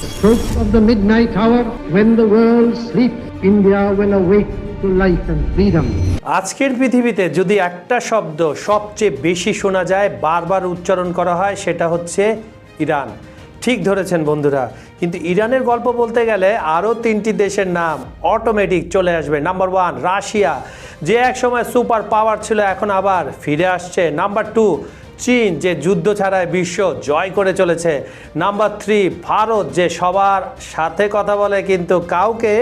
The stroke of the midnight hour, when the world sleeps, India will awake to life and freedom. আজকের পৃথিবীতে যদি একটা শব্দ সবচেয়ে বেশি শোনা যায়, বারবার উচ্চারণ করা হয়, সেটা হচ্ছে ইরান। ঠিক ধরেছেন বন্ধুরা, কিন্তু ইরানের গল্প বলতে গেলে আরও তিনটি দেশের নাম অটোমেটিক চলে আসবে। নাম্বার 1 রাশিয়া, যে একসময় সুপার পাওয়ার ছিল, এখন আবার ফিরে আসছে। নাম্বার 2 চীন, যে যুদ্ধ ছাড়াই বিশ্ব জয় করে চলেছে। নাম্বার 3 ভারত, যে সবার সাথে কথা বলে কিন্তু কাউকে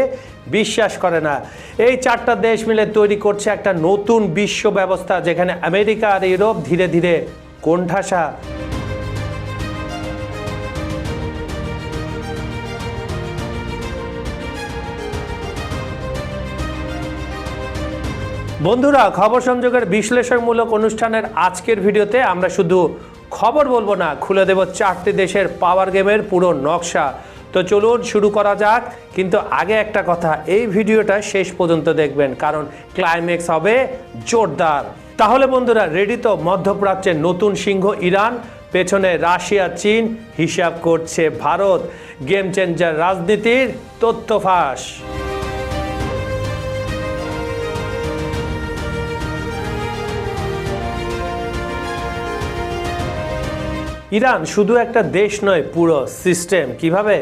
বিশ্বাস করে না। এই চারটা দেশ মিলে তৈরি করছে একটা নতুন বিশ্ব ব্যবস্থা, যেখানে আমেরিকা আর ইউরোপ ধীরে ধীরে কোণঠাসা। বন্ধুরা, খবর সংযোগের বিশ্লেষণমূলক অনুষ্ঠানের আজকের ভিডিওতে আমরা শুধু খবর বলবো না, খুলে দেব চারটি দেশের পাওয়ার গেমের পুরো নকশা। তো চলুন শুরু করা যাক, কিন্তু আগে একটা কথা, এই ভিডিওটা শেষ পর্যন্ত দেখবেন, কারণ ক্লাইম্যাক্স হবে জোরদার। তাহলে বন্ধুরা রেডি তো? মধ্যপ্রাচ্যের নতুন সিংহ ইরান, পেছনে রাশিয়া, চীন, হিসাব করছে ভারত। গেম চেঞ্জার রাজনীতির তথ্য ফাঁস। ইরান শুধু একটা দেশ নয়, পুরো সিস্টেম। কিভাবে?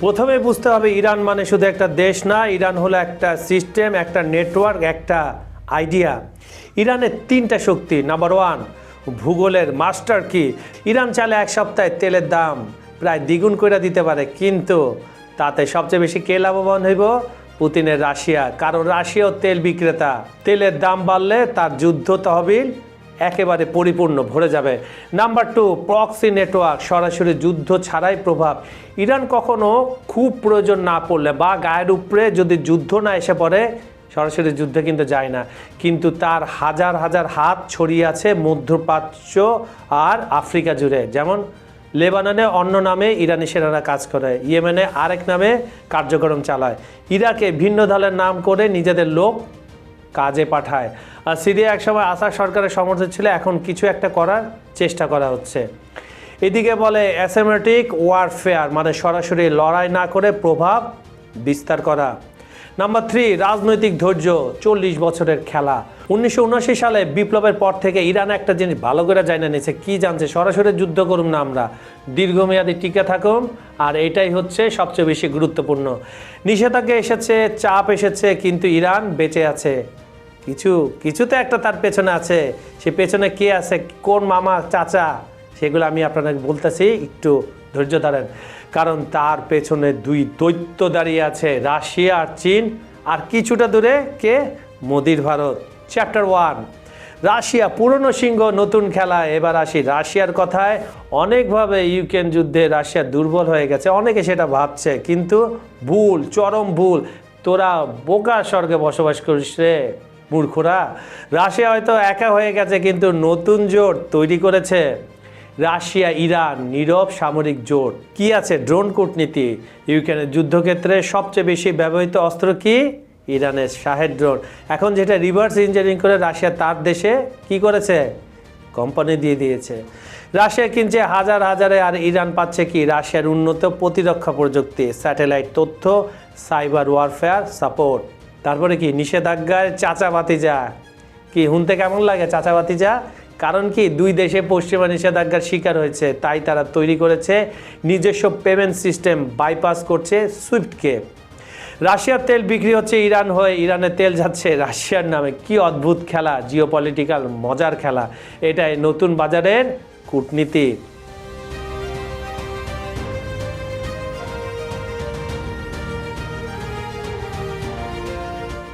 প্রথমে বুঝতে হবে ইরান মানে শুধু একটা দেশ না, ইরান হলো একটা সিস্টেম, একটা নেটওয়ার্ক, একটা আইডিয়া। ইরানের তিনটা শক্তি। নাম্বার 1 ভূগোলের মাস্টার কি। ইরান চাইলে এক সপ্তাহে তেলের দাম প্রায় দ্বিগুণ করে দিতে পারে, কিন্তু তাতে সবচেয়ে বেশি কে লাভবান হইব? পুতিনের রাশিয়া, কারণ রাশিয়াও তেল বিক্রেতা। তেলের দাম বাড়লে তার যুদ্ধ তহবিল একেবারে পরিপূর্ণ ভরে যাবে। নাম্বার 2 প্রক্সি নেটওয়ার্ক, সরাসরি যুদ্ধ ছাড়াই প্রভাব। ইরান কখনো খুব প্রয়োজন না পড়লে বা গায়ের উপরে যদি যুদ্ধ না এসে পড়ে, সরাসরি যুদ্ধে কিন্তু যায় না, কিন্তু তার হাজার হাজার হাত ছড়িয়ে আছে মধ্যপ্রাচ্য আর আফ্রিকা জুড়ে। যেমন লেবাননে অন্য নামে ইরানি সেনারা কাজ করে, ইয়েমেনে আরেক নামে কার্যক্রম চালায়, ইরাকে ভিন্ন দলের নাম করে নিজেদের লোক কাজে পাঠায়। আর সিরিয়া একসময় আসাদ সরকারের সমর্থন ছিল, এখন কিছু একটা করার চেষ্টা করা হচ্ছে। এদিকে বলে অ্যাসিমেট্রিক ওয়ারফেয়ার, মানে সরাসরি লড়াই না করে প্রভাব বিস্তার করা। নাম্বার 3 রাজনৈতিক ধৈর্য, 40 বছরের খেলা। 1979 সালে বিপ্লবের পর থেকে ইরান একটা জিনিস ভালো করে জানা নিয়েছে। কি জানছে? সরাসরি যুদ্ধ করুম না আমরা, দীর্ঘমেয়াদী টিকে থাকুম, আর এটাই হচ্ছে সবচেয়ে বেশি গুরুত্বপূর্ণ। নিষেধাজ্ঞা এসেছে, চাপ এসেছে, কিন্তু ইরান বেঁচে আছে। কিছুতে একটা তার পেছনে আছে। সে পেছনে কে আছে, কোন মামা চাচা, সেগুলো আমি আপনাকে বলতেছি, একটু ধৈর্য ধরেন। কারণ তার পেছনে 2 দৈত্য দাঁড়িয়ে আছে, রাশিয়া আর চীন, আর কিছুটা দূরে কে? মোদির ভারত। চ্যাপ্টার 1 রাশিয়া, পুরনো সিংহ নতুন খেলা। এবার আসি রাশিয়ার কথায়। অনেকভাবে ইউক্রেন যুদ্ধে রাশিয়া দুর্বল হয়ে গেছে, অনেকে সেটা ভাবছে, কিন্তু ভুল, চরম ভুল। তোরা বোকা স্বর্গে বসবাস করিস রে মূর্খরা। রাশিয়া হয়তো একা হয়ে গেছে, কিন্তু নতুন জোট তৈরি করেছে। রাশিয়া ইরান নীরব সামরিক জোট। কি আছে? ড্রোন কূটনীতি। ইউক্রেনের যুদ্ধক্ষেত্রে সবচেয়ে বেশি ব্যবহৃত অস্ত্র কি? ইরানের শাহেদ ড্রোন। এখন যেটা রিভার্স ইঞ্জিনিয়ারিং করে রাশিয়া তার দেশে কি করেছে? কোম্পানি দিয়ে দিয়েছে। রাশিয়া কিনছে হাজার হাজারে, আর ইরান পাচ্ছে কি? রাশিয়ার উন্নত প্রতিরক্ষা প্রযুক্তি, স্যাটেলাইট তথ্য, সাইবার ওয়ারফেয়ার সাপোর্ট। তারপরে কি? নিষেধাজ্ঞায় চাচা ভাতিজা। কি শুনতে কেমন লাগে চাচা ভাতিজা? কারণ কি? 2 দেশে পশ্চিমা নিষেধাজ্ঞার শিকার হয়েছে, তাই তারা তৈরি করেছে নিজস্ব পেমেন্ট সিস্টেম, বাইপাস করছে সুইফটকে। রাশিয়ার তেল বিক্রি হচ্ছে ইরান হয়ে, ইরানের তেল যাচ্ছে রাশিয়ার নামে। কি অদ্ভুত খেলা, জিওপলিটিক্যাল মজার খেলা। এটাই নতুন বাজারের কূটনীতি।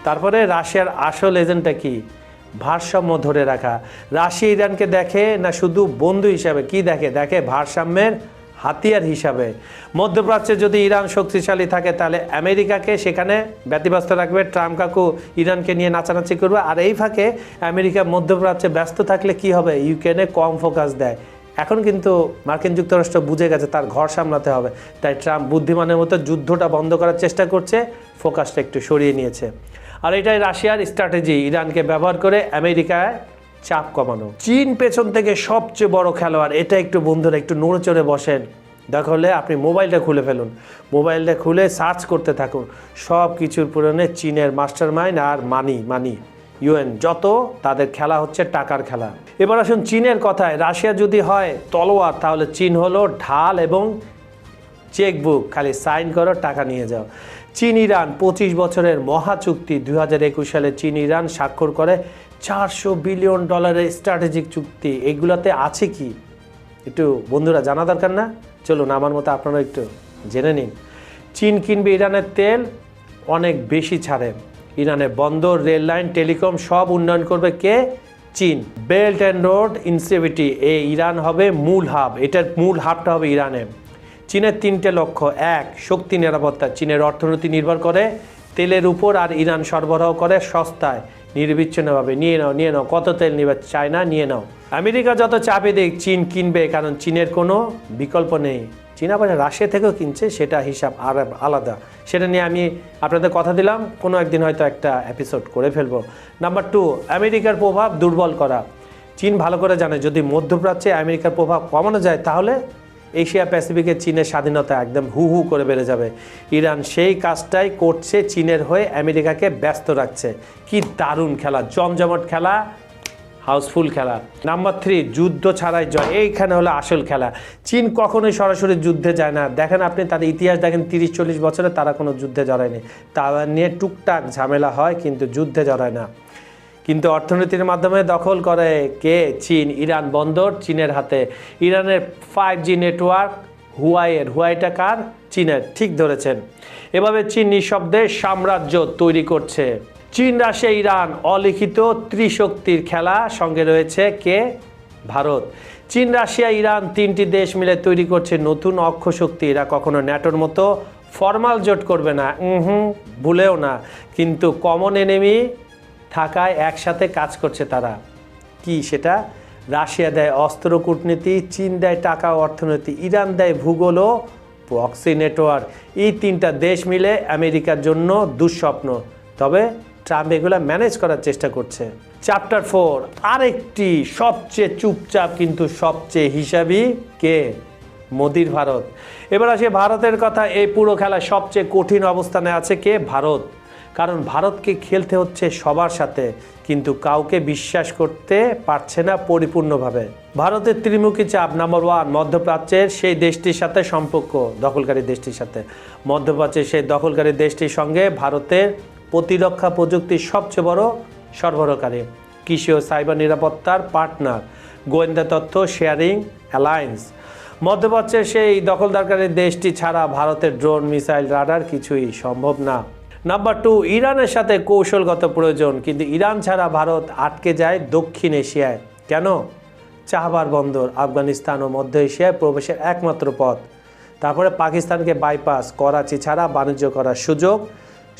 তারপরে রাশিয়ার আসল এজেন্ডা কি? ভারসাম্য ধরে রাখা। রাশিয়া ইরানকে দেখে না শুধু বন্ধু হিসাবে, কি দেখে? দেখে ভারসাম্যের হাতিয়ার হিসাবে। মধ্যপ্রাচ্যে যদি ইরান শক্তিশালী থাকে, তাহলে আমেরিকাকে সেখানে ব্যতিব্যস্ত রাখবে। ট্রাম্প কাকু ইরানকে নিয়ে নাচানাচি করবে, আর এই ফাঁকে আমেরিকা মধ্যপ্রাচ্যে ব্যস্ত থাকলে কি হবে? ইউক্রেনে কম ফোকাস দেয়। এখন কিন্তু মার্কিন যুক্তরাষ্ট্র বুঝে গেছে তার ঘর সামলাতে হবে, তাই ট্রাম্প বুদ্ধিমানের মতো যুদ্ধটা বন্ধ করার চেষ্টা করছে, ফোকাসটা একটু সরিয়ে নিয়েছে। আর এটাই রাশিয়ার স্ট্র্যাটেজি, ইরানকে ব্যবহার করে আমেরিকায় চাপ কমানো। চীন পেছন থেকে সবচেয়ে বড় খেলোয়াড়, এটা একটু বন্ধুরা একটু নড়ে চড়ে বসেন। দরকার হলে আপনি মোবাইলটা খুলে ফেলুন, মোবাইলটা খুলে সার্চ করতে থাকুন, সব কিছুর পুরনে চীনের মাস্টার মাইন্ড আর মানি ইউএন যত তাদের খেলা হচ্ছে টাকার খেলা। এবার আসুন চীনের কথায়, রাশিয়া যদি হয় তলোয়ার, তাহলে চীন হলো ঢাল এবং চেকবুক, খালি সাইন করো টাকা নিয়ে যাও। চীন ইরান 25 বছরের মহা চুক্তি 2021 সালে চীন ইরান স্বাক্ষর করে $400 বিলিয়ন স্ট্র্যাটেজিক চুক্তি। এগুলোতে আছে কি একটু বন্ধুরা জানা দরকার না? চলুন আমার মতো আপনারা একটু জেনে নিন। চীন কিনবে ইরানের তেল অনেক বেশি ছাড়ে, ইরানের বন্দর, রেল লাইন, টেলিকম সব উন্নয়ন করবে কে? চীন। Belt and road initiative, Iran হবে মূল হাব, এটার মূল হাবটা হবে ইরানে। চীনের 3টে লক্ষ্য: 1 শক্তি নিরাপত্তা, চীনের অর্থনীতি নির্ভর করে তেলের উপর, আর ইরান সরবরাহ করে সস্তায় নির্বিচ্ছিন্নভাবে। নিয়ে নাও কত তেল নিবে চায়না, নিয়ে নাও। আমেরিকা যত চাপে দিক চীন কিনবে, কারণ চীনের কোনো বিকল্প নেই। চীন আবার রাশিয়া থেকেও কিনছে, সেটা হিসাব আর আলাদা, সেটা নিয়ে আমি আপনাদের কথা দিলাম কোনো একদিন হয়তো একটা এপিসোড করে ফেলবো। নাম্বার 2 আমেরিকার প্রভাব দুর্বল করা। চীন ভালো করে জানে যদি মধ্যপ্রাচ্যে আমেরিকার প্রভাব কমানো যায় তাহলে এশিয়া প্যাসিফিকে চীনের স্বাধীনতা একদম হু হু করে বেড়ে যাবে। ইরান সেই কাজটাই করছে, চীনের হয়ে আমেরিকাকে ব্যস্ত রাখছে। কি দারুণ খেলা, জমজমট খেলা, হাউসফুল খেলা। নাম্বার 3 যুদ্ধ ছাড়াই জয়, এইখানে হলো আসল খেলা। চীন কখনোই সরাসরি যুদ্ধে যায় না, দেখেন আপনি তাদের ইতিহাস দেখেন, 30-40 বছরে তারা কোনো যুদ্ধে জড়ায়নি। তারা নিয়ে টুকটাক ঝামেলা হয় কিন্তু যুদ্ধে জড়ায় না। কিন্তু অর্থনীতির মাধ্যমে দখল করে কে? চীন। ইরান বন্দর চীনের হাতে, ইরানের 5G নেটওয়ার্ক হুয়াইটা কার? চীনের। ঠিক ধরেছেন। এভাবে চীন নিঃশব্দে সাম্রাজ্য তৈরি করছে। চীন, রাশিয়া, ইরান অলিখিত ত্রিশক্তির খেলা, সঙ্গে রয়েছে কে? ভারত। চীন, রাশিয়া, ইরান 3টি দেশ মিলে তৈরি করছে নতুন অক্ষ শক্তি। এরা কখনো ন্যাটোর মতো ফর্মাল জোট করবে না, ভুলেও না, কিন্তু কমন এনিমি থাকায় একসাথে কাজ করছে তারা। কি সেটা? রাশিয়া দেয় অস্ত্র কূটনীতি, চীন দেয় টাকা ও অর্থনীতি, ইরান দেয় ভূগোল ও প্রক্সি নেটওয়ার্ক। এই 3টা দেশ মিলে আমেরিকার জন্য দুঃস্বপ্ন, তবে ট্রাম্প এগুলো ম্যানেজ করার চেষ্টা করছে। চ্যাপ্টার 4 আরেকটি সবচেয়ে চুপচাপ কিন্তু সবচেয়ে হিসাবি কে? মোদির ভারত। এবার আসে ভারতের কথা। এই পুরো খেলা সবচেয়ে কঠিন অবস্থানে আছে কে? ভারত। কারণ ভারতকে খেলতে হচ্ছে সবার সাথে, কিন্তু কাউকে বিশ্বাস করতে পারছে না পরিপূর্ণভাবে। ভারতের ত্রিমুখী চাপ। নাম্বার 1 মধ্যপ্রাচ্যের সেই দেশটির সাথে সম্পর্ক, দখলকারী দেশটির সাথে। মধ্যপ্রাচ্যের সেই দখলকারী দেশটির সঙ্গে ভারতের প্রতিরক্ষা প্রযুক্তির সবচেয়ে বড় সরবরাহকারী, কৃষি ও সাইবার নিরাপত্তার পার্টনার, গোয়েন্দা তথ্য শেয়ারিং অ্যালায়েন্স। মধ্যপ্রাচ্যের সেই দখলদারকারী দেশটি ছাড়া ভারতের ড্রোন, মিসাইল, রাডার কিছুই সম্ভব না। নাম্বার 2 ইরানের সাথে কৌশলগত প্রয়োজন, কিন্তু ইরান ছাড়া ভারত আটকে যায় দক্ষিণ এশিয়ায়। কেন? চাহবার বন্দর আফগানিস্তান ও মধ্য এশিয়ায় প্রবেশের একমাত্র পথ। তারপরে পাকিস্তানকে বাইপাস, করাচি ছাড়া বাণিজ্য করার সুযোগ,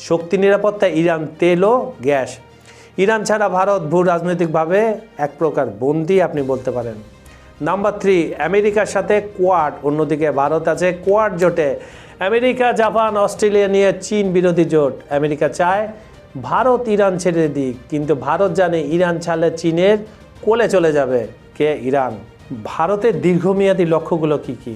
শক্তি নিরাপত্তা, ইরান তেল ও গ্যাস। ইরান ছাড়া ভারত ভূ রাজনৈতিকভাবে এক প্রকার বন্দি আপনি বলতে পারেন। নাম্বার 3 আমেরিকার সাথে কোয়াড, অন্যদিকে ভারত আছে কোয়াড জোটে। আমেরিকা, জাপান, অস্ট্রেলিয়া নিয়ে চীন বিরোধী জোট। আমেরিকা চায় ভারত ইরান ছেড়ে দিক, কিন্তু ভারত জানে ইরান ছাড়লে চীনের কোলে চলে যাবে কে? ইরান। ভারতের দীর্ঘমেয়াদী লক্ষ্যগুলো কি কি?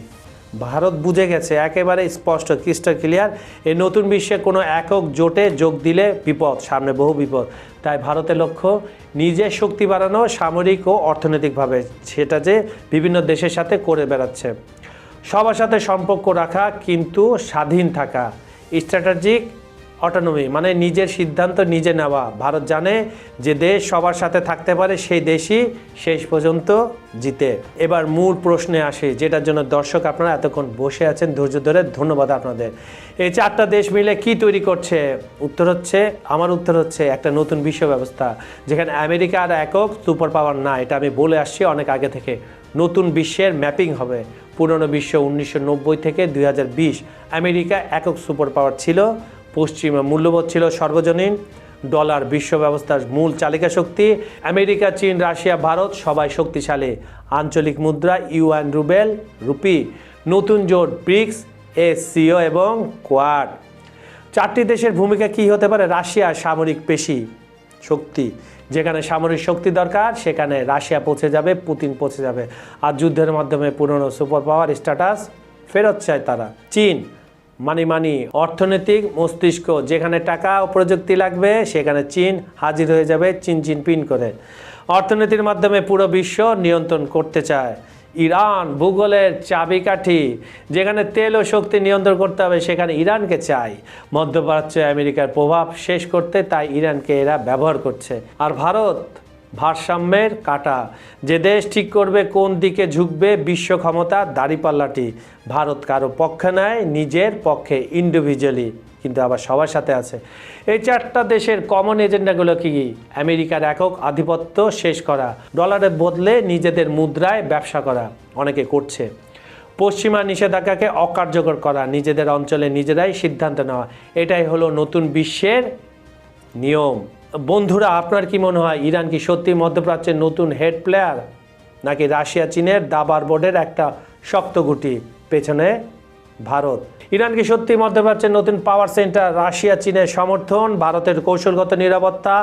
ভারত বুঝে গেছে একেবারে স্পষ্ট, ক্রিস্টাল ক্লিয়ার, এই নতুন বিশ্বে কোনো একক জোটে যোগ দিলে বিপদ, সামনে বহু বিপদ। তাই ভারতের লক্ষ্য নিজের শক্তি বাড়ানো, সামরিক ও অর্থনৈতিকভাবে, সেটা যে বিভিন্ন দেশের সাথে করে বেড়াচ্ছে। সবার সাথে সম্পর্ক রাখা কিন্তু স্বাধীন থাকা, স্ট্র্যাটেজিক অটোনমি, মানে নিজের সিদ্ধান্ত নিজে নেওয়া। ভারত জানে যে দেশ সবার সাথে থাকতে পারে সেই দেশই শেষ পর্যন্ত জিতে। এবার মূল প্রশ্নে আসে, যেটার জন্য দর্শক আপনারা এতক্ষণ বসে আছেন ধৈর্য ধরে, ধন্যবাদ আপনাদের। এই 4টা দেশ মিলে কি তৈরি করছে? আমার উত্তর হচ্ছে একটা নতুন বিশ্ব ব্যবস্থা, যেখানে আমেরিকা আর একক সুপার পাওয়ার না, এটা আমি বলে আসছি অনেক আগে থেকে। নতুন বিশ্বের ম্যাপিং হবে। পুরনো বিশ্ব 1990 থেকে 2020 আমেরিকা একক সুপার পাওয়ার ছিল, পশ্চিমা মূল্যবোধ ছিল সর্বজনীন, ডলার বিশ্ব ব্যবস্থার মূল চালিকা শক্তি, আমেরিকা, চীন, রাশিয়া, ভারত সবাই শক্তিশালী, আঞ্চলিক মুদ্রা ইউয়ান, রুপি, নতুন জোট ব্রিক্স, এসসিও এবং কোয়াড। 4টি দেশের ভূমিকা কি হতে পারে? রাশিয়া সামরিক পেশি শক্তি, যেখানে সামরিক শক্তি দরকার সেখানে রাশিয়া পৌঁছে যাবে, পুতিন পৌঁছে যাবে, আর যুদ্ধের মাধ্যমে পুরনো সুপার পাওয়ার স্ট্যাটাস ফেরত চায় তারা। চীন মানি অর্থনৈতিক মস্তিষ্ক, যেখানে টাকা ও প্রযুক্তি লাগবে সেখানে চীন হাজির হয়ে যাবে চিন পিন করে। অর্থনীতির মাধ্যমে পুরো বিশ্ব নিয়ন্ত্রণ করতে চায়। ইরান ভূগোলের চাবিকাঠি, যেখানে তেল ও শক্তি নিয়ন্ত্রণ করতে হবে সেখানে ইরানকে চাই। মধ্যপ্রাচ্যে আমেরিকার প্রভাব শেষ করতে তাই ইরানকে এরা ব্যবহার করছে। আর ভারত ভারসাম্যের কাঁটা, যে দেশ ঠিক করবে কোন দিকে ঝুঁকবে বিশ্ব ক্ষমতার দাঁড়িপাল্লাটি। ভারত কারো পক্ষে নেয়, নিজের পক্ষে ইন্ডিভিজুয়ালি, কিন্তু আবার সবার সাথে আছে। এই চারটা দেশের কমন এজেন্ডাগুলো কি? আমেরিকার একক আধিপত্য শেষ করা, ডলারের বদলে নিজেদের মুদ্রায় ব্যবসা করা, অনেকে করছে। পশ্চিমা নিষেধাজ্ঞাকে অকার্যকর করা, নিজেদের অঞ্চলে নিজেরাই সিদ্ধান্ত নেওয়া, এটাই হলো নতুন বিশ্বের নিয়ম। বন্ধুরা, আপনার কি মনে হয় ইরান কি সত্যি মধ্যপ্রাচ্যের নতুন হেড প্লেয়ার, নাকি রাশিয়া চীনের দাবার বোর্ডের একটা শক্ত গুটি, পেছনে ভারত? ইরান কি সত্যি মধ্যপ্রাচ্যের নতুন পাওয়ার সেন্টার, রাশিয়া চীনের সমর্থন, ভারতের কৌশলগত নিরাপত্তা,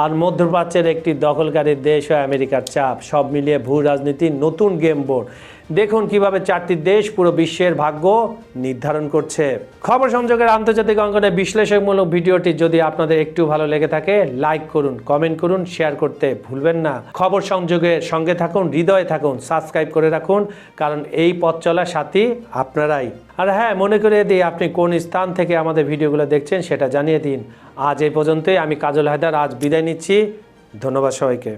আর মধ্যপ্রাচ্যের একটি দখলকারী দেশ ও আমেরিকার চাপ, সব মিলিয়ে ভূ রাজনীতির নতুন গেম বোর্ড। দেখুন কিভাবে চারটি দেশ পুরো বিশ্বের ভাগ্য নির্ধারণ করছে। খবর সংযোগের আন্তর্জাতিক অঙ্গনে বিশ্লেষণমূলক ভিডিওটি যদি আপনাদের একটু ভালো লেগে থাকে, লাইক করুন, কমেন্ট করুন, শেয়ার করতে ভুলবেন না। খবর সংযোগের সঙ্গে থাকুন, হৃদয়ে থাকুন, সাবস্ক্রাইব করে রাখুন, কারণ এই পথ চলার সাথী আপনারাই। আর হ্যাঁ, মনে করিয়ে দিই, আপনি কোন স্থান থেকে আমাদের ভিডিওগুলো দেখছেন সেটা জানিয়ে দিন। আজ এই পর্যন্তই। আমি কাজল হায়দার আজ বিদায় নিচ্ছি। ধন্যবাদ সবাইকে।